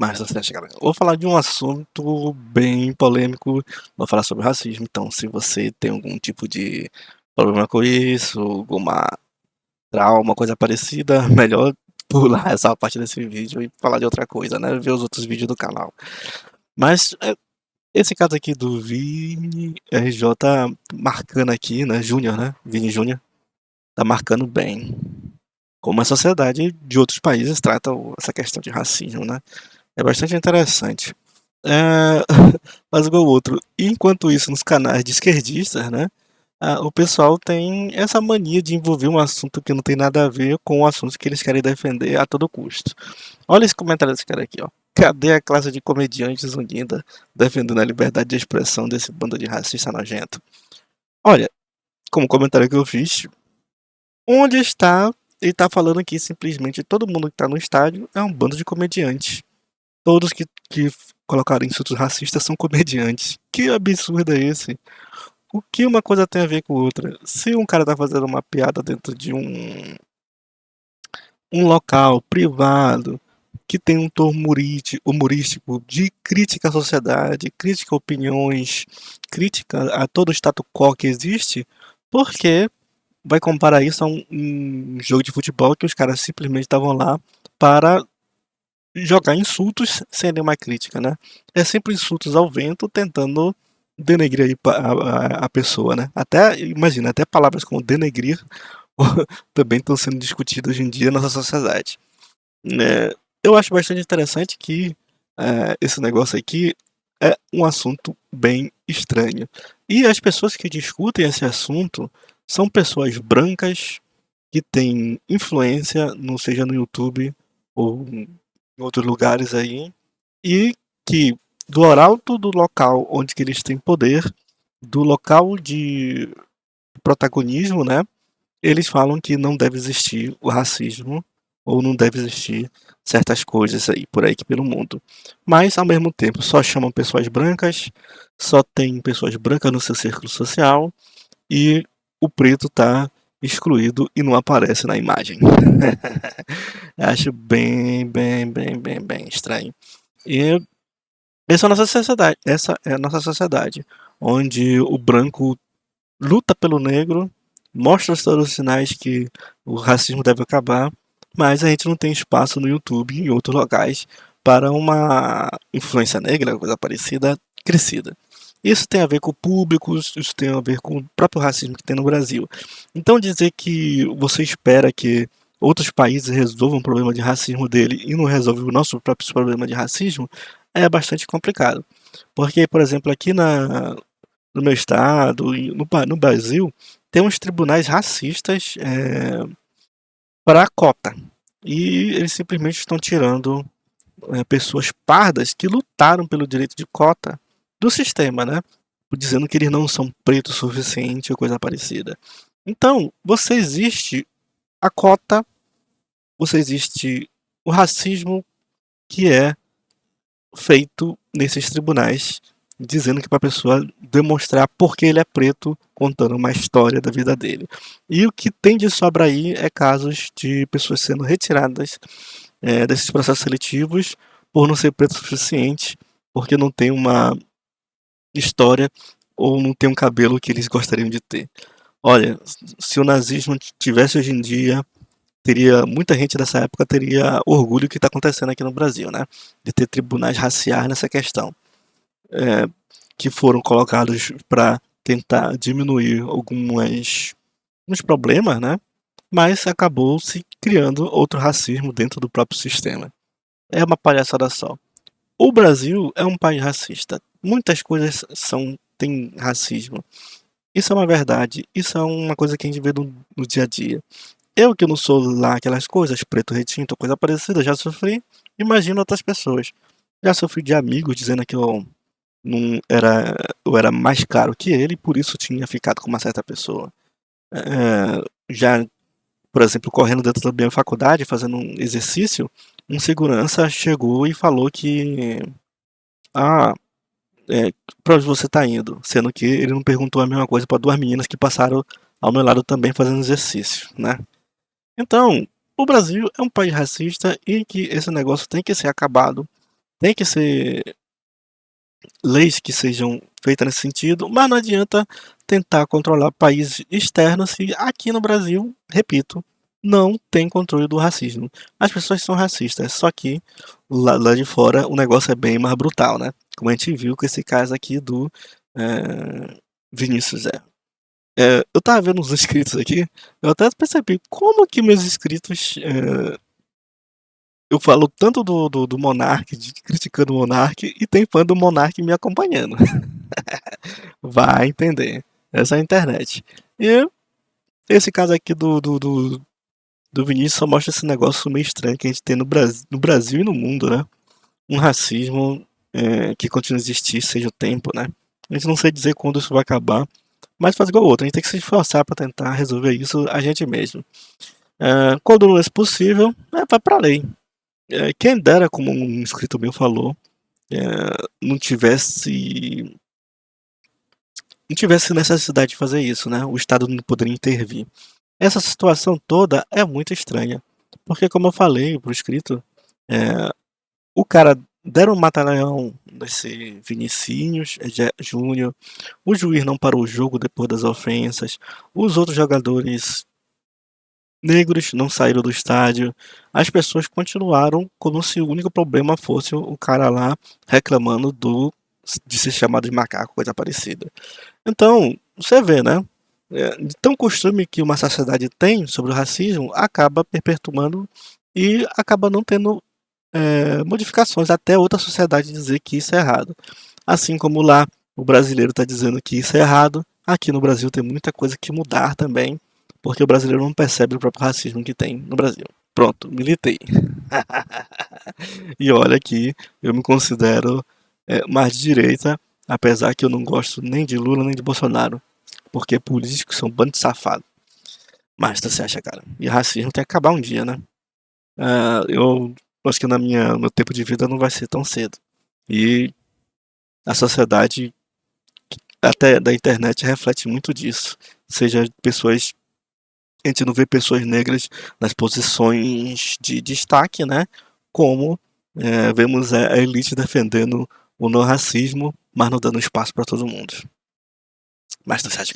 Mas você chega lá. Vou falar de um assunto bem polêmico. Vou falar sobre racismo. Então, se você tem algum tipo de problema com isso, alguma trauma, coisa parecida, melhor pular essa parte desse vídeo e falar de outra coisa, né? Ver os outros vídeos do canal. Mas esse caso aqui do Vini RJ tá marcando aqui, né? Júnior, né? Vini Júnior. Tá marcando bem como a sociedade de outros países trata essa questão de racismo, né? É bastante interessante. É, mas igual o outro. E enquanto isso, nos canais de esquerdistas, né? O pessoal tem essa mania de envolver um assunto que não tem nada a ver com o assunto que eles querem defender a todo custo. Olha esse comentário desse cara aqui, ó. Cadê a classe de comediantes unida defendendo a liberdade de expressão desse bando de racista nojento? Olha, como comentário que eu fiz, onde está? Ele tá falando que simplesmente todo mundo que tá no estádio é um bando de comediantes. Todos que colocaram insultos racistas são comediantes. Que absurdo é esse? O que uma coisa tem a ver com outra? Se um cara tá fazendo uma piada dentro de um local privado que tem um tom humorístico de crítica à sociedade, crítica a opiniões, crítica a todo o status quo que existe, por que vai comparar isso a um jogo de futebol que os caras simplesmente estavam lá para jogar insultos sem nenhuma crítica, né? É sempre insultos ao vento tentando denegrir aí a pessoa, né? Até, imagina, até palavras como denegrir também estão sendo discutidas hoje em dia na nossa sociedade. Né? Eu acho bastante interessante que esse negócio aqui é um assunto bem estranho. E as pessoas que discutem esse assunto são pessoas brancas que têm influência, não seja no YouTube ou em outros lugares aí, e que do arauto do local onde que eles têm poder, do local de protagonismo, né? Eles falam que não deve existir o racismo ou não deve existir certas coisas aí por aí que pelo mundo. Mas ao mesmo tempo só chamam pessoas brancas, só tem pessoas brancas no seu círculo social e o preto tá excluído e não aparece na imagem. Acho bem estranho. E essa é a nossa sociedade, essa é a nossa sociedade, onde o branco luta pelo negro, mostra todos os sinais que o racismo deve acabar, mas a gente não tem espaço no YouTube e em outros locais para uma influência negra, coisa parecida, crescida. Isso tem a ver com o público, isso tem a ver com o próprio racismo que tem no Brasil. Então dizer que você espera que outros países resolvam o problema de racismo dele e não resolve o nosso próprio problema de racismo é bastante complicado. Porque, por exemplo, aqui no meu estado e no Brasil, tem uns tribunais racistas para a cota. E eles simplesmente estão tirando pessoas pardas que lutaram pelo direito de cota do sistema, né? Dizendo que eles não são pretos o suficiente ou coisa parecida. Então, você existe a cota, você existe o racismo que é feito nesses tribunais, dizendo que para a pessoa demonstrar por que ele é preto, contando uma história da vida dele. E o que tem de sobra aí é casos de pessoas sendo retiradas desses processos seletivos por não ser preto o suficiente, porque não tem uma história ou não tem um cabelo que eles gostariam de ter. Olha, se o nazismo tivesse hoje em dia, teria muita gente dessa época teria orgulho do que está acontecendo aqui no Brasil, né? De ter tribunais raciais nessa questão, é, que foram colocados para tentar diminuir alguns problemas, né? Mas acabou se criando outro racismo dentro do próprio sistema. É uma palhaçada só. O Brasil é um país racista. Muitas coisas têm racismo. Isso é uma verdade. Isso é uma coisa que a gente vê no dia a dia. Eu que não sou lá aquelas coisas, preto retinto, coisa parecida, já sofri. Imagino outras pessoas. Já sofri de amigos dizendo que eu era mais caro que ele e por isso tinha ficado com uma certa pessoa. Já, por exemplo, correndo dentro da minha faculdade, fazendo um exercício, um segurança chegou e falou que ah, pra onde você tá indo? Sendo que ele não perguntou a mesma coisa para duas meninas que passaram ao meu lado também fazendo exercício, né? Então, o Brasil é um país racista e que esse negócio tem que ser acabado. Tem que ser leis que sejam feitas nesse sentido, mas não adianta tentar controlar países externos se aqui no Brasil, repito, não tem controle do racismo. As pessoas são racistas, só que lá de fora o negócio é bem mais brutal, né? Como a gente viu com esse caso aqui do Vinícius Zé. Eu tava vendo os inscritos aqui, eu até percebi como que meus inscritos. Eu falo tanto do Monark, criticando o Monark, e tem fã do Monark me acompanhando. Vai entender. Essa é a internet. E esse caso aqui do Vinícius só mostra esse negócio meio estranho que a gente tem no Brasil e no mundo, né? Um racismo que continua a existir, seja o tempo, né? A gente não sei dizer quando isso vai acabar, mas faz igual o outro. A gente tem que se esforçar para tentar resolver isso a gente mesmo. Quando não é possível, vai pra lei. Quem dera, como um inscrito meu falou, não tivesse necessidade de fazer isso, né? O Estado não poderia intervir. Essa situação toda é muito estranha, porque como eu falei pro inscrito, o cara deram um mata-leão nesse Vinicius Júnior, o juiz não parou o jogo depois das ofensas, os outros jogadores negros não saíram do estádio, as pessoas continuaram como se o único problema fosse o cara lá reclamando de ser chamado de macaco, coisa parecida. Então, você vê, né? De tão costume que uma sociedade tem sobre o racismo, acaba perpetuando e acaba não tendo modificações até outra sociedade dizer que isso é errado. Assim como lá o brasileiro está dizendo que isso é errado, aqui no Brasil tem muita coisa que mudar também, porque o brasileiro não percebe o próprio racismo que tem no Brasil. Pronto, militei. E olha que eu me considero mais de direita, apesar que eu não gosto nem de Lula nem de Bolsonaro, porque políticos são bando de safado. Mas você acha, cara? E racismo tem que acabar um dia, né? Eu acho que no meu tempo de vida não vai ser tão cedo. E a sociedade, até da internet, reflete muito disso. Seja pessoas. A gente não vê pessoas negras nas posições de destaque, né? Como vemos a elite defendendo o não racismo, mas não dando espaço para todo mundo. Mas você acha?